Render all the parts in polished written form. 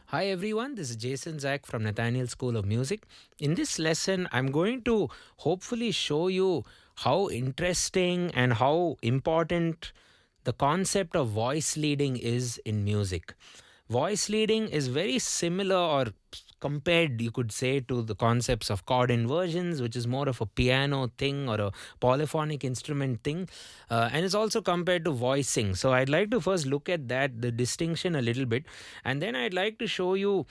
Hi everyone, this is Jason Zach from Nathaniel School of Music. In this lesson, I'm going to hopefully show you how interesting and how important the concept of voice leading is in music. Voice leading is very similar or compared, you could say, to the concepts of chord inversions, which is more of a piano thing or a polyphonic instrument thing. And it's also compared to voicing. So I'd like to first look at that, the distinction a little bit. And then I'd like to show you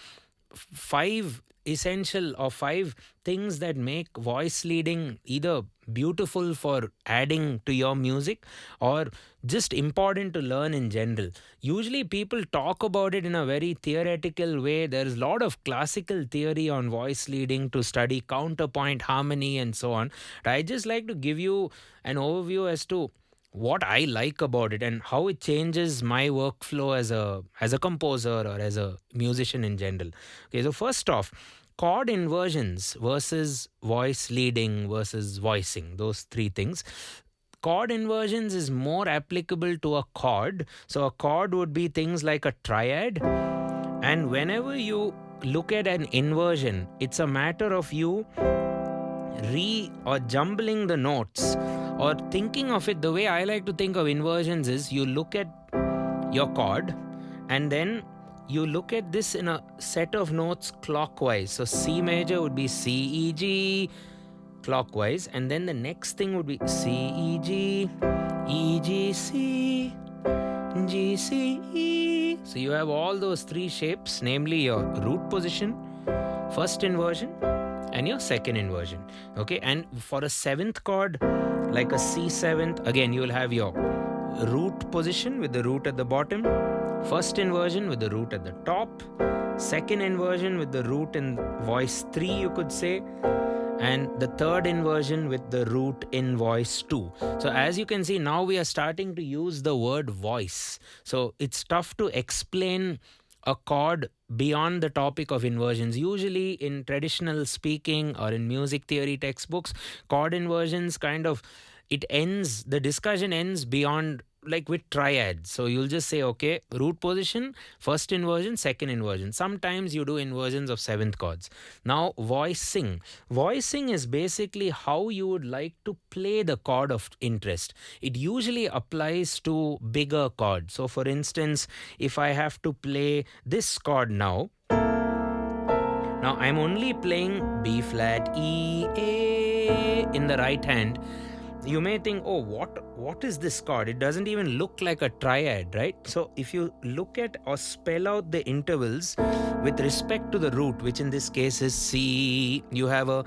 five essential or five things that make voice leading either beautiful for adding to your music or just important to learn in general. Usually people talk about it in a very theoretical way. There is a lot of classical theory on voice leading to study counterpoint, harmony, and so on. I just like to give you an overview as to what I like about it and how it changes my workflow as a composer or as a musician in general. Okay, so first off, chord inversions versus voice leading versus voicing, those three things. Chord inversions is more applicable to a chord. So a chord would be things like a triad. And whenever you look at an inversion, it's a matter of you or jumbling the notes or thinking of it. The way I like to think of inversions is you look at your chord and then you look at this in a set of notes clockwise. So C major would be C, E, G clockwise, and then the next thing would be C, E, G, E, G, C, G, C, E. So you have all those three shapes, namely your root position, first inversion, and your second inversion. Okay, and for a seventh chord, like a C seventh, again you will have your root position with the root at the bottom, first inversion with the root at the top, second inversion with the root in voice 3, you could say, and the third inversion with the root in voice 2. So as you can see, now we are starting to use the word voice. So it's tough to explain a chord beyond the topic of inversions. Usually in traditional speaking or in music theory textbooks, chord inversions the discussion ends beyond, like with triads. So you'll just say, okay, root position, first inversion, second inversion. Sometimes you do inversions of seventh chords. Now voicing. Voicing is basically how you would like to play the chord of interest. It usually applies to bigger chords. So for instance, if I have to play this chord now I'm only playing B flat, E, A in the right hand. You may think, oh, what is this chord? It doesn't even look like a triad, right? So if you look at or spell out the intervals with respect to the root, which in this case is C, you have a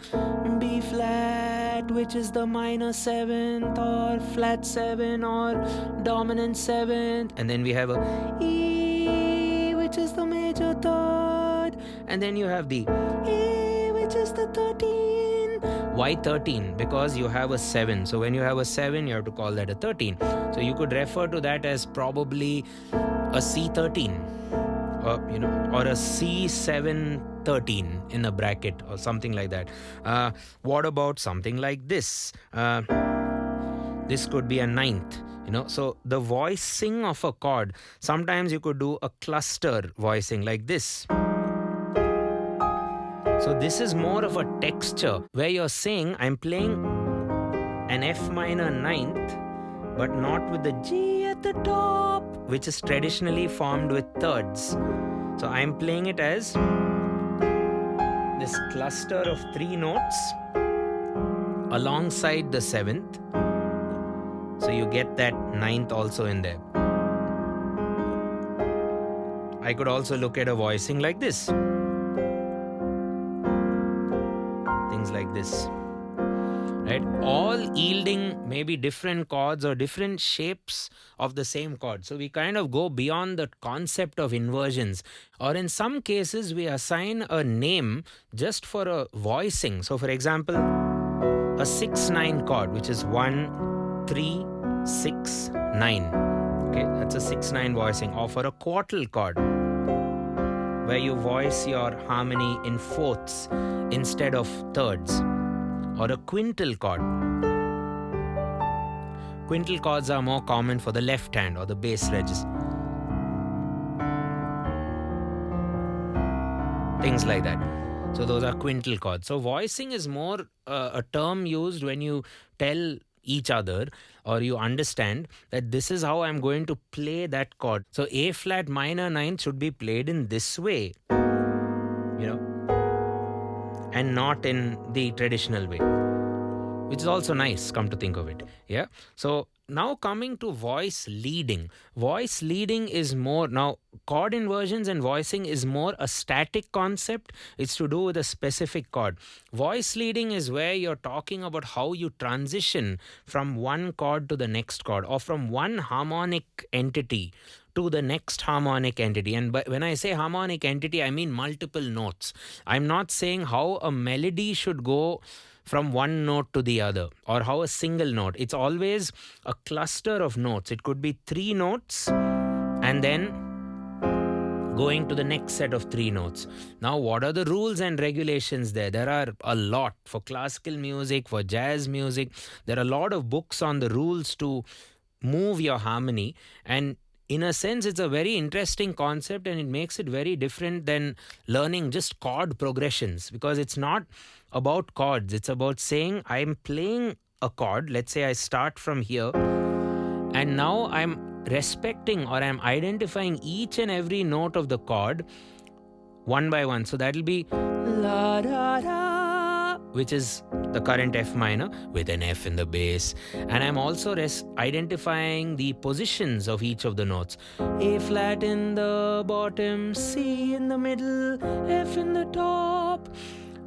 B flat, which is the minor seventh or flat seven or dominant seventh, and then we have a E, which is the major third, and then you have the A, which is the 13. Why 13? Because you have a 7. So when you have a 7, you have to call that a 13. So you could refer to that as probably a C13 or a C713 in a bracket or something like that. What about something like this? This could be a ninth. So the voicing of a chord, sometimes you could do a cluster voicing like this. So this is more of a texture where you're saying I'm playing an F minor ninth, but not with the G at the top, which is traditionally formed with thirds. So I'm playing it as this cluster of 3 notes alongside the 7th. So you get that 9th also in there. I could also look at a voicing like this. things like this. Right? All yielding maybe different chords or different shapes of the same chord. So we kind of go beyond the concept of inversions. Or in some cases, we assign a name just for a voicing. So for example, a 6/9 chord, which is 1, 3, 6, 9. Okay, that's a 6/9 voicing. Or for a quartal chord, where you voice your harmony in fourths instead of thirds. Or a quintal chord. Quintal chords are more common for the left hand or the bass register. Things like that. So those are quintal chords. So voicing is more a term used when you tell each other or you understand that this is how I'm going to play that chord. So A flat minor 9 should be played in this way, and not in the traditional way, which is also nice, come to think of it. Yeah. So now coming to voice leading. Voice leading is more, now chord inversions and voicing is more a static concept. It's to do with a specific chord. Voice leading is where you're talking about how you transition from one chord to the next chord, or from one harmonic entity to the next harmonic entity. And when I say harmonic entity, I mean multiple notes. I'm not saying how a melody should go from one note to the other, or how a single note. It's always a cluster of notes. It could be 3 notes and then going to the next set of 3 notes. Now, what are the rules and regulations there? There are a lot. For classical music, for jazz music, there are a lot of books on the rules to move your harmony. And in a sense, it's a very interesting concept, and it makes it very different than learning just chord progressions, because it's not about chords. It's about saying I'm playing a chord. Let's say I start from here, and now I'm respecting or I'm identifying each and every note of the chord one by one. So that'll be la da da, which is the current F minor with an F in the bass. And I'm also identifying the positions of each of the notes. A flat in the bottom, C in the middle, F in the top.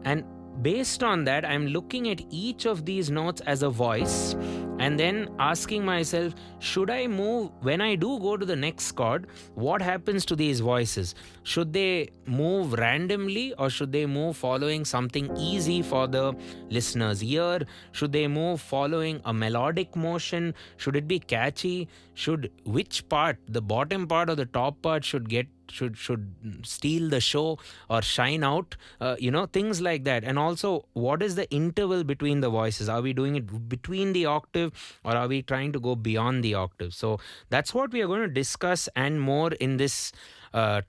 And based on that, I'm looking at each of these notes as a voice, and then asking myself, should I move, when I do go to the next chord, what happens to these voices? Should they move randomly, or should they move following something easy for the listener's ear? Should they move following a melodic motion? Should it be catchy? Which part, the bottom part or the top part, should steal the show or shine out? Things like that. And also, what is the interval between the voices? Are we doing it between the octave, or are we trying to go beyond the octave? So that's what we are going to discuss and more in this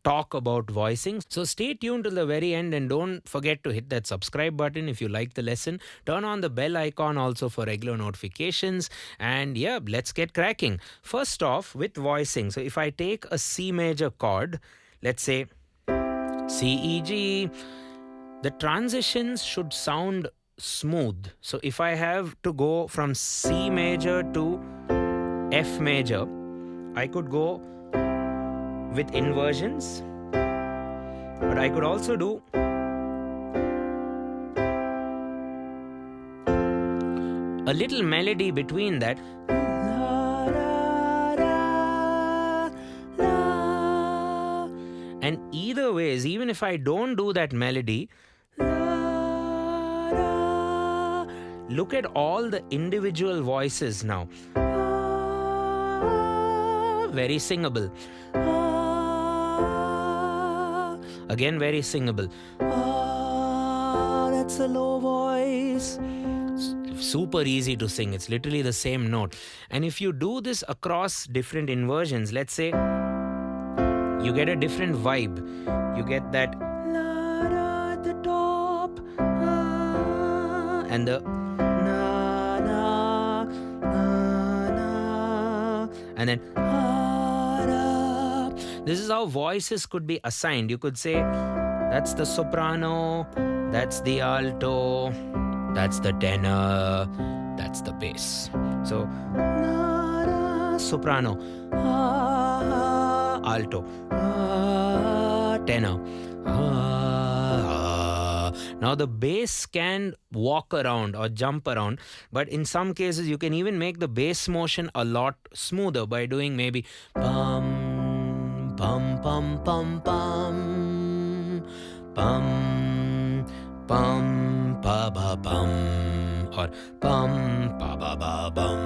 talk about voicing. So stay tuned till the very end, and don't forget to hit that subscribe button if you like the lesson. Turn on the bell icon also for regular notifications. And yeah, let's get cracking. First off, with voicing. So if I take a C major chord, let's say C, E, G, the transitions should sound smooth. So if I have to go from C major to F major, I could go with inversions, but I could also do a little melody between that. And either ways, even if I don't do that melody, look at all the individual voices now. Very singable. Again, very singable. That's a low voice. Super easy to sing. It's literally the same note. And if you do this across different inversions, let's say you get a different vibe. You get that la da at the top, and the na na na na, and then da. This is how voices could be assigned. You could say that's the soprano, that's the alto, that's the tenor, that's the bass. So na na, soprano, alto, tenor, Now the bass can walk around or jump around, but in some cases you can even make the bass motion a lot smoother by doing maybe pum pum pum pum pum pum pum pa ba bum or pum pa ba ba bum.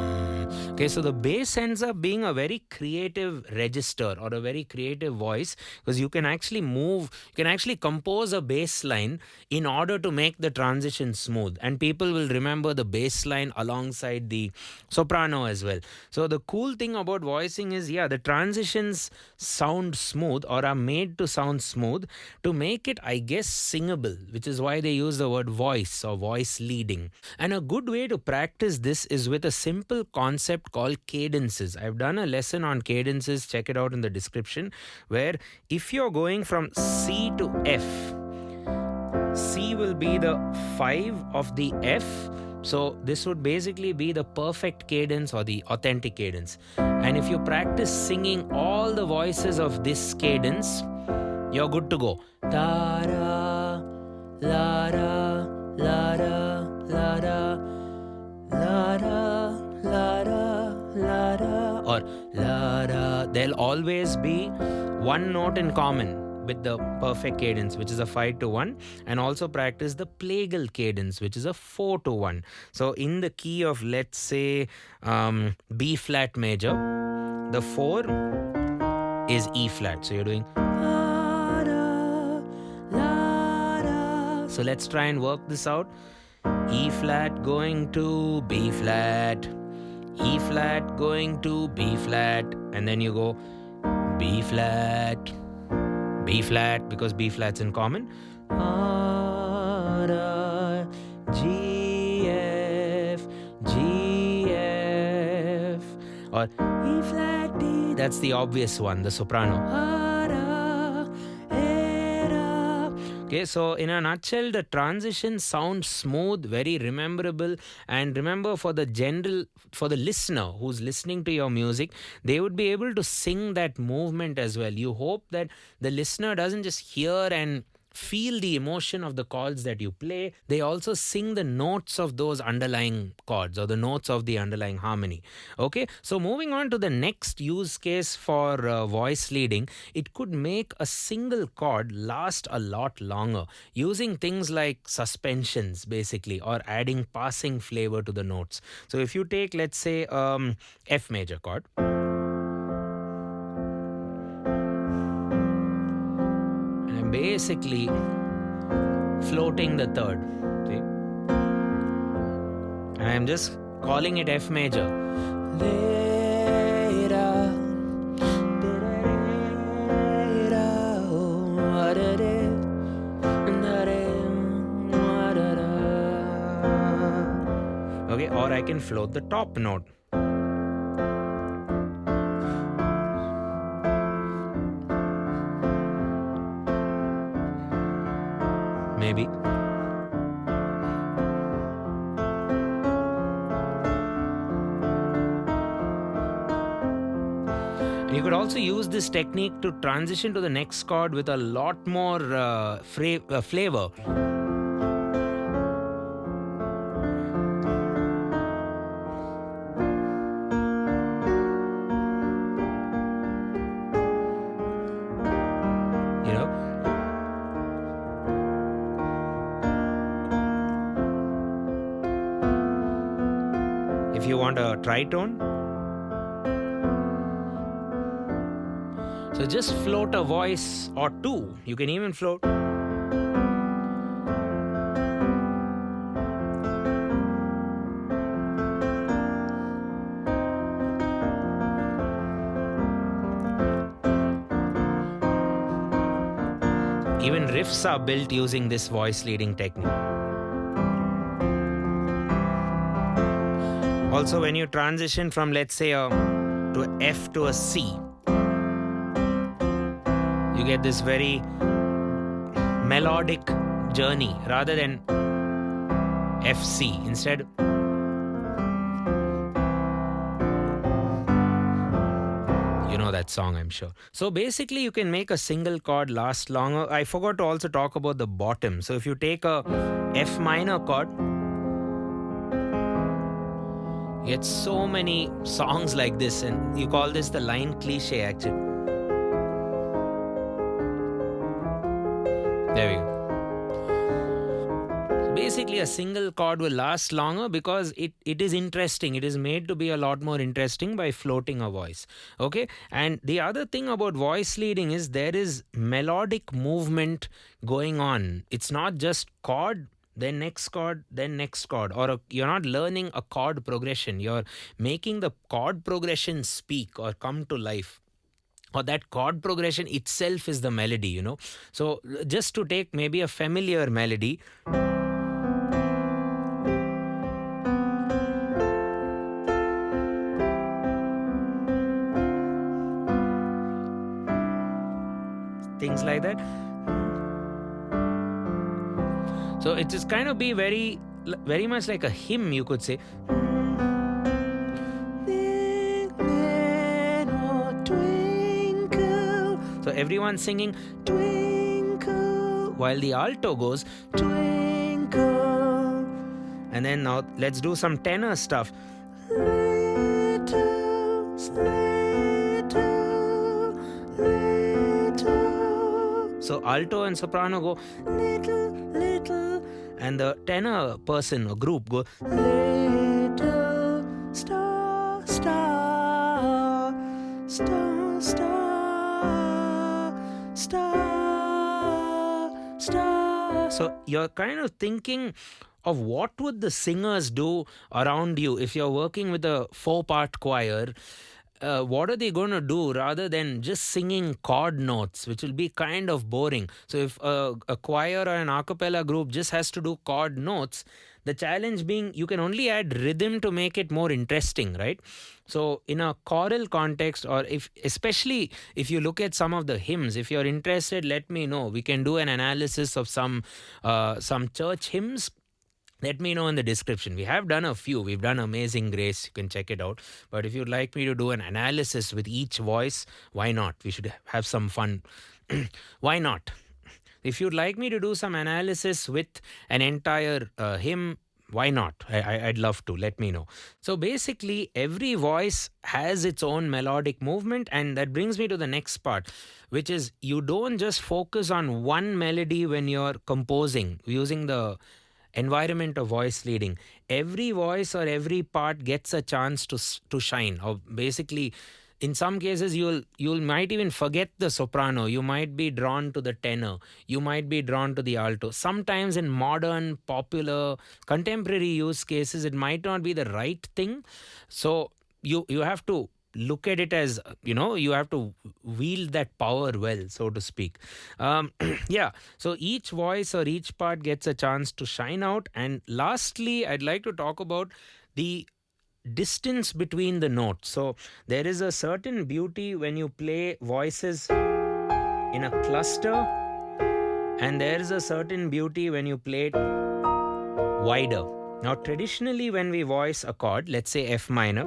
Okay, so the bass ends up being a very creative register or a very creative voice, because you can actually compose a bass line in order to make the transition smooth, and people will remember the bass line alongside the soprano as well. So the cool thing about voicing is, the transitions sound smooth or are made to sound smooth to make it, I guess, singable, which is why they use the word voice or voice leading. And a good way to practice this is with a simple concept called cadences. I've done a lesson on cadences, check it out in the description, where if you're going from C to F, C will be the 5 of the F. So this would basically be the perfect cadence or the authentic cadence. And if you practice singing all the voices of this cadence, you're good to go. Da-da, la-da, la-da, la-da, la-da, la-da, la-da, or la-da. There'll always be one note in common with the perfect cadence, which is a 5-1, and also practice the Plagal cadence, which is a 4-1. So in the key of, let's say, B flat major, the 4 is E flat. So you're doing so let's try and work this out. E flat going to B flat, E flat going to B flat, and then you go B flat, B flat, because B flat's in common. G, F, G, F, or E flat, D. That's the obvious one, the soprano. Okay, so in a nutshell, the transition sounds smooth, very rememberable, and remember, for the listener who's listening to your music, they would be able to sing that movement as well. You hope that the listener doesn't just hear and feel the emotion of the chords that you play, they also sing the notes of those underlying chords or the notes of the underlying harmony. Okay, so moving on to the next use case for voice leading, it could make a single chord last a lot longer using things like suspensions basically, or adding passing flavor to the notes. So if you take, let's say, F major chord, basically floating the third, see? And I'm just calling it F major. Okay, or I can float the top note. Maybe. You could also use this technique to transition to the next chord with a lot more flavor. If you want a tritone, so just float a voice or two. You can even float. Even riffs are built using this voice leading technique. Also, when you transition from, let's say, to F to a C, you get this very melodic journey rather than FC. Instead, that song, I'm sure. So basically, you can make a single chord last longer. I forgot to also talk about the bottom. So if you take a F minor chord, you get so many songs like this, and you call this the line cliche, actually. There we go. Basically, a single chord will last longer because it is interesting. It is made to be a lot more interesting by floating a voice. Okay. And the other thing about voice leading is there is melodic movement going on. It's not just chord, then next chord, then next chord, or you're not learning a chord progression. You're making the chord progression speak or come to life, or that chord progression itself is the melody. So just to take maybe a familiar melody. Things like that. So it is kind of be very, very much like a hymn, you could say. So everyone's singing twinkle while the alto goes twinkle. And then now let's do some tenor stuff. Little, little, little. So alto and soprano go little, little, and the tenor person or group go little star, star, star, star, star, star. So you're kind of thinking of what would the singers do around you if you're working with a 4-part choir. What are they going to do rather than just singing chord notes, which will be kind of boring. So if a choir or an a cappella group just has to do chord notes, the challenge being you can only add rhythm to make it more interesting, right? So in a choral context, or especially if you look at some of the hymns, if you're interested, let me know. We can do an analysis of some church hymns. Let me know in the description. We have done a few. We've done Amazing Grace. You can check it out. But if you'd like me to do an analysis with each voice, why not? We should have some fun. Why not? If you'd like me to do some analysis with an entire hymn, why not? I'd love to. Let me know. So basically, every voice has its own melodic movement. And that brings me to the next part, which is you don't just focus on one melody when you're composing using the environment of voice leading. Every voice or every part gets a chance to shine. Or basically, in some cases, you'll might even forget the soprano. You might be drawn to the tenor. You might be drawn to the alto. Sometimes in modern, popular, contemporary use cases, it might not be the right thing. So you have to look at it as, you have to wield that power well, so to speak. Yeah, so each voice or each part gets a chance to shine out. And lastly, I'd like to talk about the distance between the notes. So there is a certain beauty when you play voices in a cluster, and there is a certain beauty when you play it wider. Now traditionally, when we voice a chord, let's say F minor,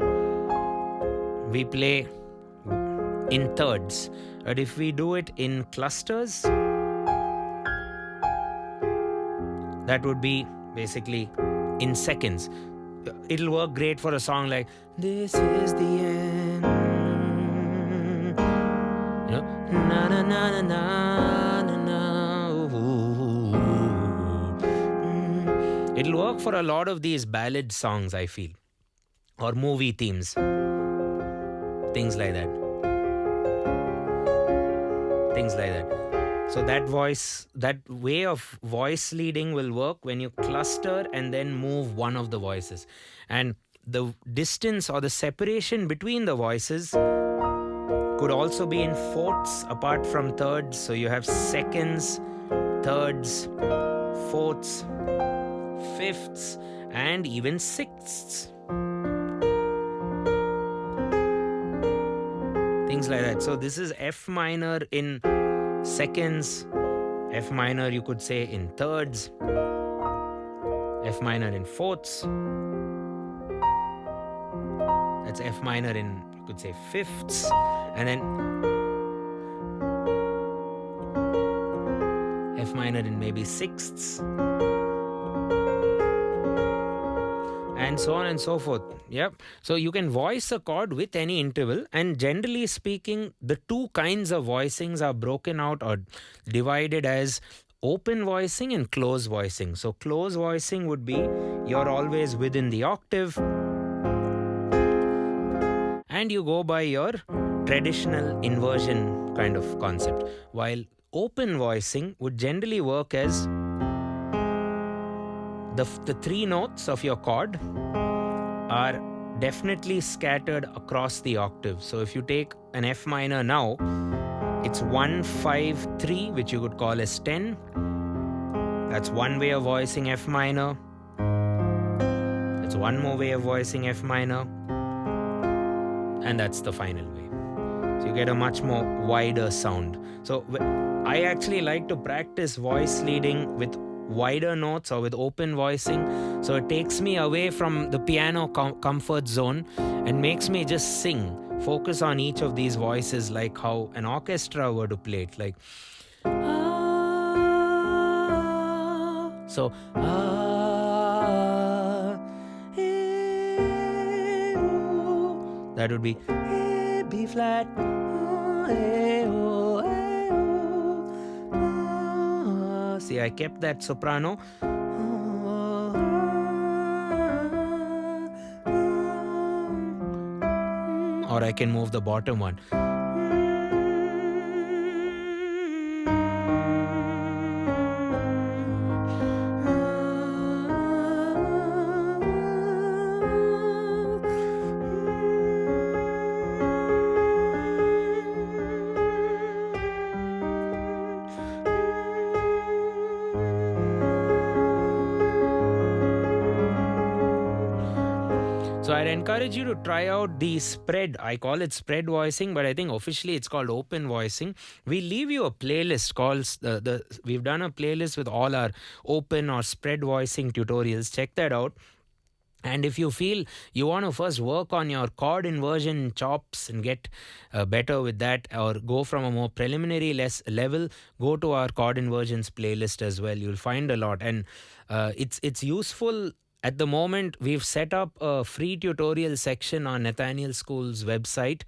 we play in thirds. But if we do it in clusters, that would be basically in seconds. It'll work great for a song like "This is the end." Na na na na na na. It'll work for a lot of these ballad songs, I feel, or movie themes. Things like that. So that way of voice leading will work when you cluster and then move one of the voices. And the distance or the separation between the voices could also be in fourths apart from thirds. So you have seconds, thirds, fourths, fifths, and even sixths. Things like that. So this is F minor in seconds, F minor you could say in thirds, F minor in fourths. That's F minor in, you could say, fifths, and then F minor in maybe sixths, and so on and so forth. Yep. So you can voice a chord with any interval, and generally speaking, the two kinds of voicings are broken out or divided as open voicing and close voicing. So close voicing would be you're always within the octave and you go by your traditional inversion kind of concept, while open voicing would generally work as the three notes of your chord are definitely scattered across the octave. So if you take an F minor now, it's 1, 5, 3, which you could call as 10. That's one way of voicing F minor. That's one more way of voicing F minor. And that's the final way. So you get a much more wider sound. So I actually like to practice voice leading with wider notes or with open voicing. So it takes me away from the piano comfort zone and makes me just sing. Focus on each of these voices like how an orchestra were to play it. Like, so, that would be B flat, see, I kept that soprano. Or I can move the bottom one. So I'd encourage you to try out the spread. I call it spread voicing, but I think officially it's called open voicing. We leave you a playlist called we've done a playlist with all our open or spread voicing tutorials. Check that out. And if you feel you want to first work on your chord inversion chops and get better with that, or go from a more preliminary level, go to our chord inversions playlist as well. You'll find a lot, and it's useful. At the moment, we've set up a free tutorial section on Nathaniel School's website.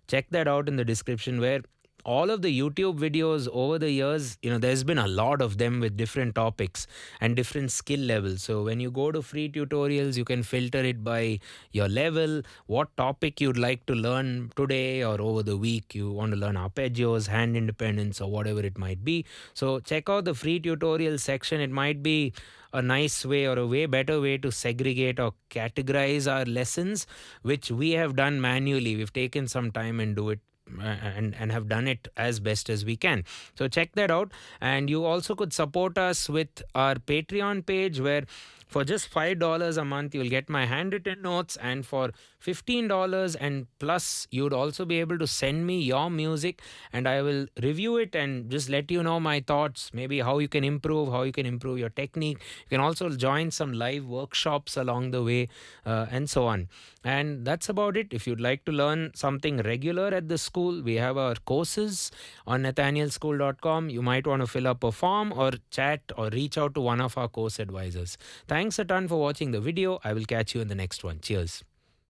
Check that out in the description, where all of the YouTube videos over the years, there's been a lot of them with different topics and different skill levels. So when you go to free tutorials, you can filter it by your level, what topic you'd like to learn today or over the week. You want to learn arpeggios, hand independence, or whatever it might be. So check out the free tutorial section. It might be a nice way or a way better way to segregate or categorize our lessons, which we have done manually. We've taken some time and do it and have done it as best as we can. So check that out. And you also could support us with our Patreon page, where for just $5 a month, you'll get my handwritten notes, and for $15 and plus, you'd also be able to send me your music, and I will review it and just let you know my thoughts, maybe how you can improve your technique. You can also join some live workshops along the way, and so on. And that's about it. If you'd like to learn something regular at the school, we have our courses on nathanielschool.com. You might want to fill up a form or chat or reach out to one of our course advisors. Thanks a ton for watching the video. I will catch you in the next one. Cheers.